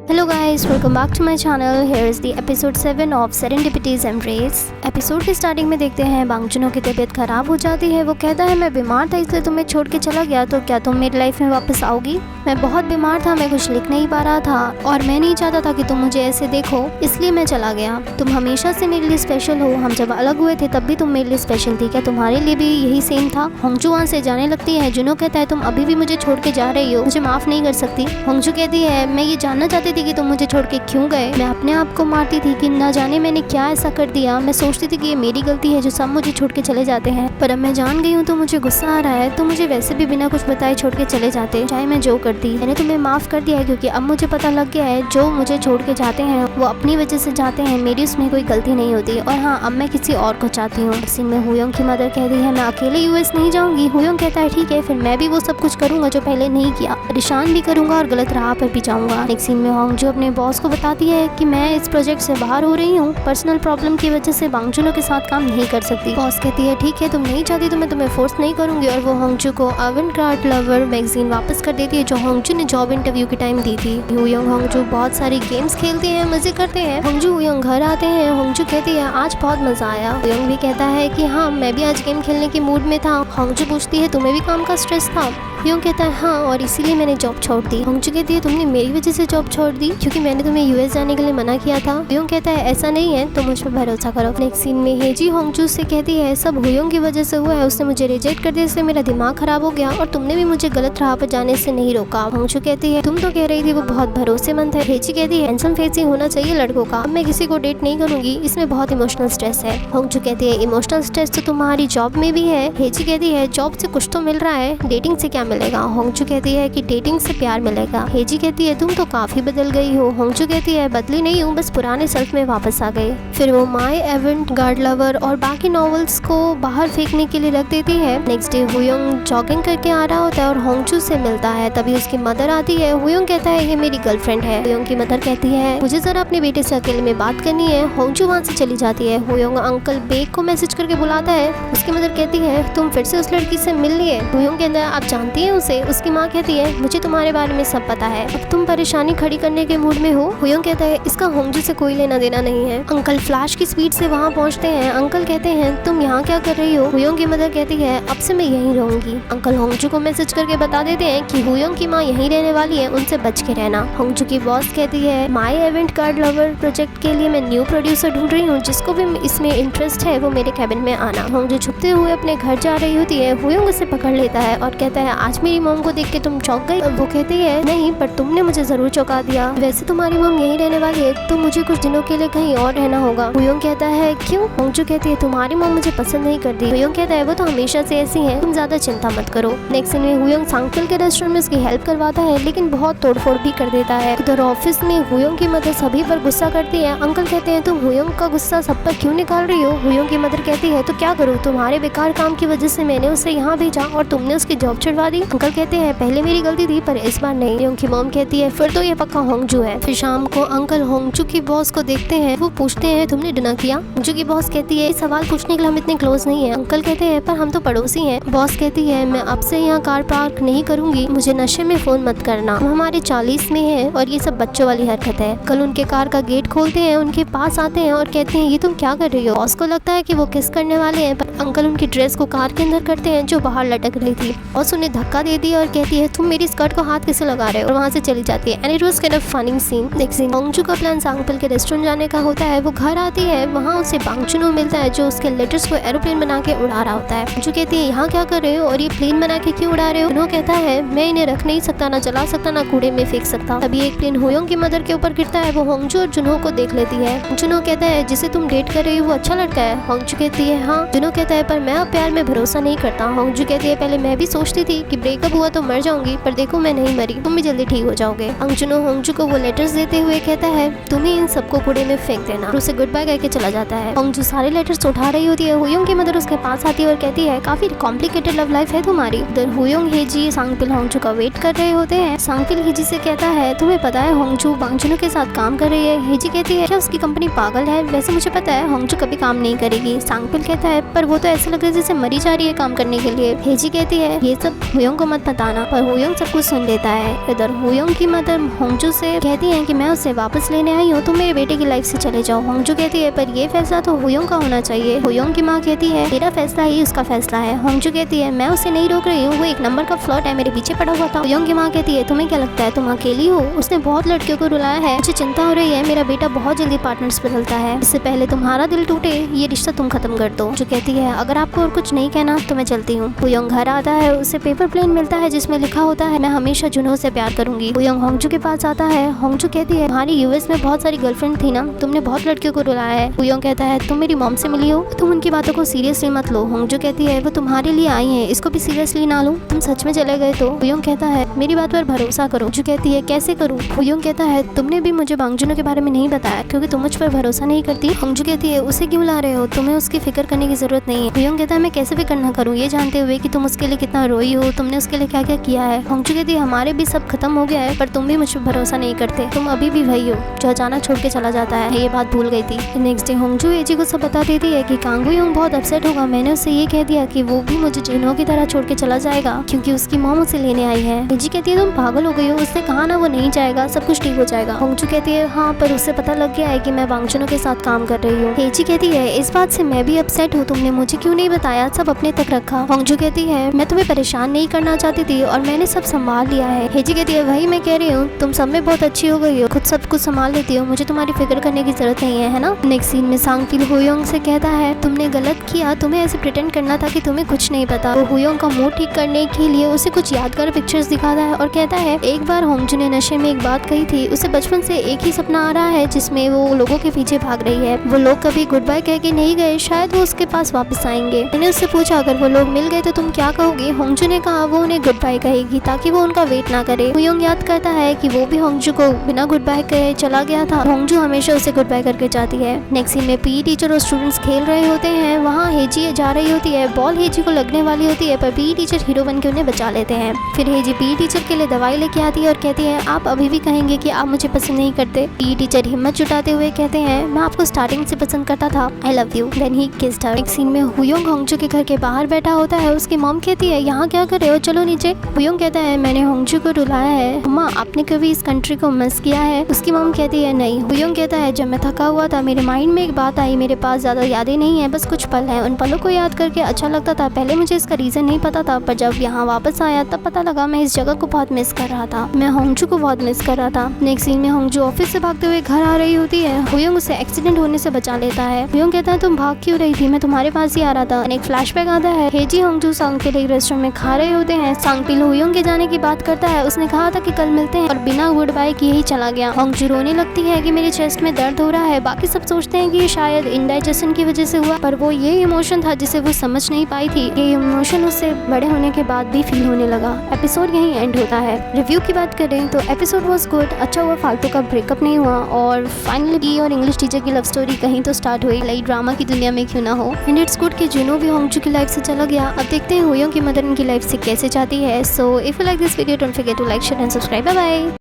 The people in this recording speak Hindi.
Hello guys, welcome back to my channel. Here is the episode 7 of Serendipity's Embrace. Episode के स्टार्टिंग में देखते हैं बांगचुनो की तबीयत खराब हो जाती है। वो कहता है मैं बीमार था इसलिए तुम्हें छोड़ के चला गया, तो क्या तुम मेरी लाइफ में वापस आओगी? मैं बहुत बीमार था, मैं कुछ लिख नहीं पा रहा था और मैं नहीं चाहता था कि तुम मुझे ऐसे देखो, इसलिए मैं चला गया। तुम हमेशा से मेरे लिए स्पेशल हो, हम जब अलग हुए थे तब भी तुम मेरे लिए स्पेशल थी, क्या तुम्हारे लिए भी यही सेम था? होंगजू वहाँ से जाने लगती है। जुनो कहता है तुम अभी भी मुझे छोड़ के जा रही हो, मुझे माफ नहीं कर सकती। होंगजू कहती है मैं ये जानना चाहती थी कि तुम मुझे छोड़ के क्यों गए। मैं अपने आप को मारती थी कि ना जाने मैंने क्या ऐसा कर दिया। मैं सोचती थी कि ये मेरी गलती है जो सब मुझे छोड़ के चले जाते हैं, पर अब मैं जान गई हूँ तो मुझे गुस्सा आ रहा है। तो मुझे वैसे भी बिना कुछ बताए छोड़ के चले जाते, चाहे मैं जो करती। मैंने तुम्हें माफ कर दिया है क्योंकि अब मुझे पता लग गया है जो मुझे छोड़ के जाते हैं वो अपनी वजह से जाते हैं, मेरी उसमें कोई गलती नहीं होती। और हाँ, अब मैं किसी और को चाहती हूँ। इसी में हुयोंग की मदर कहती है मैं अकेले यूएस नहीं जाऊंगी। हुयोंग कहता है ठीक है, फिर मैं भी वो सब कुछ करूंगा जो पहले नहीं किया, परेशान भी करूंगा और गलत राह पर भी जाऊंगा। नेक्स्ट सीन में होंगजू अपने बॉस को बताती है कि मैं इस प्रोजेक्ट से बाहर हो रही हूँ, पर्सनल प्रॉब्लम की वजह से बांगचुनो के साथ काम नहीं कर सकती। बॉस कहती है ठीक है, तुम नहीं चाहती तो मैं तुम्हें फोर्स नहीं करूंगी, और वो होंगजू को अवेंगार्ड लवर मैगजीन वापस कर देती है जो होंगजू ने जॉब इंटरव्यू के टाइम दी थी। हुयोंग होंगजू बहुत सारी गेम्स खेलते हैं, मजे करते हैं। होंगजू हुयोंग घर आते हैं। होंगजू कहती है आज बहुत मजा आया। हुयोंग भी कहता है कि हाँ, मैं भी आज गेम खेलने के मूड में था। होंगजू पूछती है तुम्हें भी काम का स्ट्रेस था? हुयोंग कहता है हाँ, और इसीलिए मैंने जॉब छोड़ दी। होंगजू कहती है तुमने मेरी वजह से जॉब छोड़ दी क्योंकि मैंने तुम्हें यूएस जाने के लिए मना किया था। हुयोंग कहता है ऐसा नहीं है, तुम मुझ पर भरोसा करो। नेक्स्ट सीन में हेजी होंगजू से कहती है सब हुयोंग की वजह से हुआ है, उसने मुझे रिजेक्ट कर दिया, इसलिए मेरा दिमाग खराब हो गया और तुमने भी मुझे गलत राह पर जाने से नहीं रोका। होंगजू कहती है तुम तो कह रही थी वो बहुत भरोसेमंद है। हेजी कहती है हैंडसम फेस ही होना चाहिए लड़कों का, मैं किसी को डेट नहीं करूंगी, इसमें बहुत इमोशनल स्ट्रेस है। होंगजू कहती है इमोशनल स्ट्रेस तो तुम्हारी जॉब में भी है। हेजी कहती है जॉब से कुछ तो मिल रहा है, डेटिंग से क्या मिलेगा? होंगजू कहती है कि डेटिंग से प्यार मिलेगा। हेजी कहती है तुम तो काफी बदल गई हो। होंगजू कहती है बदली नहीं हूँ, बस पुराने सेल्फ में वापस आ गई। फिर वो माय अवेंगार्ड लवर और बाकी नॉवेल्स को बाहर फेंकने के लिए रख देती है। नेक्स्ट डे हुयोंग जॉगिंग करके आ रहा होता है और होंगजू से मिलता है, तभी उसकी मदर आती है। हुयोंग कहता है ये मेरी गर्लफ्रेंड है। हुयोंग की मदर कहती है मुझे जरा अपने बेटे से अकेले में बात करनी है। होंगजू वहाँ से चली जाती है। हुयोंग अंकल बेग को मैसेज करके बुलाता है। उसकी मदर कहती है तुम फिर से उस लड़की से मिल लिए? हुयोंग कहता है आप जानती हैं उसे? उसकी माँ कहती है मुझे तुम्हारे बारे में सब पता है, अब तुम परेशानी खड़ी करने के मूड में हो। हुयोंग कहता है इसका होंगजू से कोई लेना देना नहीं है। अंकल फ्लैश की स्पीड से वहाँ पहुँचते हैं। अंकल कहते हैं तुम यहाँ क्या कर रही हो? हुयोंग की मदर कहती है अब से मैं यहीं रहूंगी। अंकल होंगजू को मैसेज करके बता देते हैं कि हुयोंग की माँ यहीं रहने वाली है, उनसे बच के रहना। होंगजू की बॉस कहती है माय अवेंगार्ड लवर प्रोजेक्ट के लिए मैं न्यू प्रोड्यूसर ढूंढ रही हूँ, जिसको भी इसमें इंटरेस्ट है वो मेरे कैबिन में आना। होंगजू छुपते हुए अपने घर जा रही होती है। हुयोंग उसे पकड़ लेता है और कहता है आज मेरी मॉम को देख के तुम चौंक गई? वो कहती है नहीं, पर तुमने मुझे जरूर चौंका दिया। वैसे तुम्हारी मॉम यहीं रहने वाली है तो मुझे कुछ दिनों के लिए कहीं और रहना होगा। हुयोंग कहता है क्यों? होंगजू कहती है तुम्हारी मॉम मुझे पसंद नहीं करती। हुयोंग कहता है वो तो हमेशा से ऐसी है, तुम ज्यादा चिंता मत करो। नेक्स्ट सीन में हुयोंग सांगपिल के रेस्टोरेंट में उसकी हेल्प करवाता है लेकिन बहुत तोड़फोड़ भी कर देता है। उधर ऑफिस में हुयोंग की मदर सभी पर गुस्सा करती है। अंकल कहते हैं तुम हुयोंग का गुस्सा सब पर क्यों निकाल रही हो? हुयोंग की मदर कहती है तो क्या करूँ, तुम्हारे बेकार काम की वजह से मैंने उसे यहाँ भेजा और तुमने उसकी जॉब छुड़वा दी। अंकल कहते हैं पहले मेरी गलती थी पर इस बार नहीं। हुयोंग की मॉम कहती है फिर तो ये पक्का होंगजू है। फिर शाम को अंकल होंगजू की बॉस को देखते हैं। वो पूछते हैं तुमने डिनर किया? होंगजू की बॉस कहती है सवाल पूछने के लिए हम इतने क्लोज नहीं है। अंकल कहते हैं पर हम तो पड़ोसी हैं। बॉस कहती है मैं अब से यहाँ कार पार्क नहीं करूंगी, मुझे नशे में फोन मत करना, हम हमारे 40 में है और ये सब बच्चों वाली हरकत है। कल उनके कार का गेट खोलते हैं, उनके पास आते हैं और कहते हैं ये तुम क्या कर रही हो? बॉस को लगता है कि वो किस करने वाले हैं, पर अंकल उनकी ड्रेस को कार के अंदर करते हैं जो बाहर लटक रही थी। बॉस उन्हें धक्का देती है और कहती है तुम मेरी स्कर्ट को हाथ कैसे लगा रहे हो, और वहाँ से चली जाती है। And it was kind of funny scene. Next scene Hongju का प्लान सांगपिल के रेस्टोरेंट जाने का होता है। वो घर आती है, वहाँ उसे बांगचुनो मिलता है जो उसके लेटर्स को एरोप्लेन बना के उड़ा रहा होता है। जो कहती है यहाँ क्या कर रहे हो और ये प्लेन बना के क्यों उड़ा रहे हो? जुनो कहता है मैं इन्हें रख नहीं सकता, ना चला सकता, ना कूड़े में फेंक सकता। तभी एक प्लेन हुयोंग की मदर के ऊपर गिरता है। वो होंगजू और जुनो को देख लेती है। जुनो कहता है जिसे तुम डेट कर रही हो वो अच्छा लड़का है। होंगजू कहती है हाँ। जुनो कहता है पर मैं अब प्यार में भरोसा नहीं करता। होंगजू कहती है पहले मैं भी सोचती थी कि ब्रेकअप हुआ तो मर जाऊंगी, पर देखो मैं नहीं मरी, तुम भी जल्दी ठीक हो जाओगे। जुनो होंगजू को वो लेटर्स देते हुए कहता है तुम ही इन सबको कूड़े में फेंक देना, और उसे गुड बाय करके चला जाता है। होंगजू सारे लेटर्स उठा रही होती है। हुयोंग की मदर उसके पास आती है और कहती है काफी कॉम्प्लिकेटेड लव लाइफ है तुम्हारी। उधर हुयोंग हेजी सांगपिल होंगजू का वेट कर रहे होते हैं। सांगपिल हेजी से कहता है तुम्हें पता है होंगजू बांगचुनो के साथ काम कर रही है। हेजी कहती है क्या उसकी कंपनी पागल है? वैसे मुझे पता है होंगजू कभी काम नहीं करेगी। सांगपिल कहता है पर वो तो ऐसा लग रहा है जैसे मरी जा रही है काम करने के लिए। हेजी कहती है ये सब हुयोंग को मत बताना, पर हुयोंग सब कुछ सुन लेता है। इधर हुयोंग की मदर होंगजू से कहती है कि मैं उसे वापस लेने आई हूँ, तुम मेरे बेटे की लाइफ से चले जाओ। होंगजू कहती है पर ये फैसला तो हुयोंग का होना चाहिए। हुयोंग की माँ कहती है मेरा फैसला ही उसका फैसला है। होंगजू कहती है मैं उसे नहीं रोक रही हूँ, वो एक नंबर का फ्लर्ट है, मेरे पीछे पड़ा हुआ था। हुयोंग की माँ कहती है तुम्हें क्या लगता है तुम अकेली हो, उसने बहुत लड़कियों को रुलाया है, मुझे चिंता हो रही है, मेरा बेटा बहुत जल्दी पार्टनर्स बदलता है, इससे पहले तुम्हारा दिल टूटे ये रिश्ता तुम खत्म कर दो। जो कहती है अगर आपको और कुछ नहीं कहना तो मैं चलती हूँ। हुयोंग घर आता है, उसे पेपर प्लेन मिलता है जिसमें लिखा होता है मैं हमेशा जुनहो से प्यार करूंगी। हुयोंग होंगजू के पास आता है। होंगजू कहती है तुम्हारी यूएस में बहुत सारी गर्लफ्रेंड थी ना, तुमने बहुत लड़कियों को रुलाया है। हुयोंग कहता है तुम मेरी मॉम से मिली हो, तुम उनकी बातों को सीरियसली मत लो। होंगजू कहती है वो तुम्हारे लिए आई है, इसको भी सीरियसली ना लो, तुम सच में चले गए तो। हुयोंग कहता है मेरी बात पर भरोसा करो। जो कहती है कैसे करूँ। हुयोंग कहता है तुमने भी मुझे बांगजुनो के बारे में नहीं बताया क्योंकि तुम मुझ पर भरोसा नहीं करती। होंगजू कहती है उसे क्यों ला रहे हो, तुम्हें उसकी फिक्र करने की जरूरत नहीं है। हुयोंग कहता है मैं कैसे फिक्र ना करूँ ये जानते हुए कि तुम उसके लिए कितना रोई हो, तुमने उसके लिए क्या क्या किया है। होंगजू कहती है हमारे भी सब खत्म हो गया है पर तुम भी मुझ पर भरोसा नहीं करते, तुम अभी भी वही हो जो अचानक छोड़ के चला जाता है, ये बात भूल गई थी। नेक्स्ट डे होंगजू एजी को सब बता देती है कि कांग हुयोंग बहुत अपसेट होगा, मैंने उससे ये कह दिया कि वो भी मुझे जुनहो की तरह छोड़ के चला जाएगा क्योंकि उसकी मॉम उसे लेने आई है। एजी कहती है तुम पागल हो गई हो, उसने कहा ना वो नहीं जाएगा, सब कुछ ठीक हो जाएगा। होंगजू कहती है हाँ पर उससे पता लग गया है कि मैं बांगजुनो के साथ काम कर रही हूँ। एजी कहती है इस बात से मैं भी अपसेट हूँ, तुमने मुझे क्यों नहीं बताया, सब अपने तक रखा। होंगजू कहती है मैं तुम्हें परेशान नहीं करना चाहती थी और मैंने सब संभाल लिया है। हेजी कहती है वही मैं कह रही हूँ, तुम सब में बहुत अच्छी हो गई हो, खुद सब कुछ संभाल लेती हो, मुझे तुम्हारी फिक्र करने की जरूरत नहीं है ना। नेक्स्ट सीन में सांगफिल हुयोंग से कहता है तुमने गलत किया, तुम्हें ऐसे प्रिटेंड करना था कि तुम्हें कुछ नहीं पता। वो हुयोंग का मूड ठीक करने के लिए उसे कुछ यादगार पिक्चर्स दिखाता है और कहता है एक बार होंगजू ने नशे में एक बात कही थी, उसे बचपन से एक ही सपना आ रहा है जिसमें वो लोगों के पीछे भाग रही है, वो लोग कभी गुड बाय कह के नहीं गए, शायद वो उसके पास वापस आएंगे। मैंने उससे पूछा अगर वो लोग मिल गए तो तुम क्या कहोगे। होंगजू ने कहा वो उन्हें गुड बाय कहेगी ताकि वो उनका वेट ना करे। हुयोंग याद करता है कि वो भी होंगजू को बिना गुड बाय कहे चला गया था, होंगजू हमेशा उसे गुड बाय करके जाती है। नेक्स्ट सीन में पीई टीचर और स्टूडेंट्स खेल रहे होते हैं, वहाँ हेजी जा रही होती है, बॉल हेजी को लगने वाली होती है पर पीई टीचर हीरो बन के उन्हें बचा लेते हैं। फिर हेजी पीई टीचर के लिए दवाई लेके आती है और कहती है आप अभी भी कहेंगे कि आप मुझे पसंद नहीं करते। पीई टीचर हिम्मत जुटाते हुए कहते हैं मैं आपको स्टार्टिंग से पसंद करता था, I love you. Then he kissed her. एक सीन में हुयोंग होंगजू के घर के बाहर बैठा होता है, उसकी मॉम कहती है यहाँ क्या कर रहे हो, चलो नीचे। हुयोंग कहता है मैंने होंगजू को रुलाया है, मम्मा आपने कभी इस कंट्री को मिस किया है। उसकी मॉम कहती है नहीं। हुयोंग कहता है जब मैं थका हुआ था मेरे माइंड में एक बात आई, मेरे पास ज्यादा यादें नहीं है, बस कुछ पल हैं, उन पलों को याद करके अच्छा लगता था, पहले मुझे इसका रीजन नहीं पता था पर जब यहाँ वापस आया तब पता लगा मैं इस जगह को बहुत मिस कर रहा था, मैं होंगजू को बहुत मिस कर रहा था। नेक्स्ट सीन में होंगजू ऑफिस से भागते हुए घर आ रही होती है, हुयोंग उसे एक्सीडेंट होने से बचा लेता है। हुयोंग कहता है तुम भाग क्यों रही थी, मैं तुम्हारे पास ही आ रहा था। एक फ्लैशबैक आता है, हेजी होंगजू सांगपिल एक रेस्टोरेंट में खा रहे होते हैं, सांगपिल हुयोंग के जाने की बात करता है, उसने कहा था कि कल मिलते हैं और बिना गुड बाय किए ही चला गया। होंगजू रोने लगती है कि मेरे चेस्ट में दर्द हो रहा है, बाकी सब सोचते हैं कि ये शायद इंडाइजेशन की वजह से हुआ पर वो ये इमोशन था जिसे वो समझ नहीं पाई थी, ये इमोशन उससे बड़े होने के बाद भी फील होने लगा। एपिसोड यहीं एंड होता है। रिव्यू की बात करें तो एपिसोड वाज गुड, अच्छा हुआ फालतू का ब्रेकअप नहीं हुआ और फाइनली और इंग्लिश टीचर की लव स्टोरी कहीं तो स्टार्ट हुई, लाइक ड्रामा की दुनिया में क्यों ना हो। एंड इट्स गुड कि जुनहो भी होंगजू की लाइफ से चला गया। अब देखते हैं हुयोंग की मदर इनकी लाइफ से कैसे चाहती है। So if you like this video don't forget to like share and subscribe. Bye bye.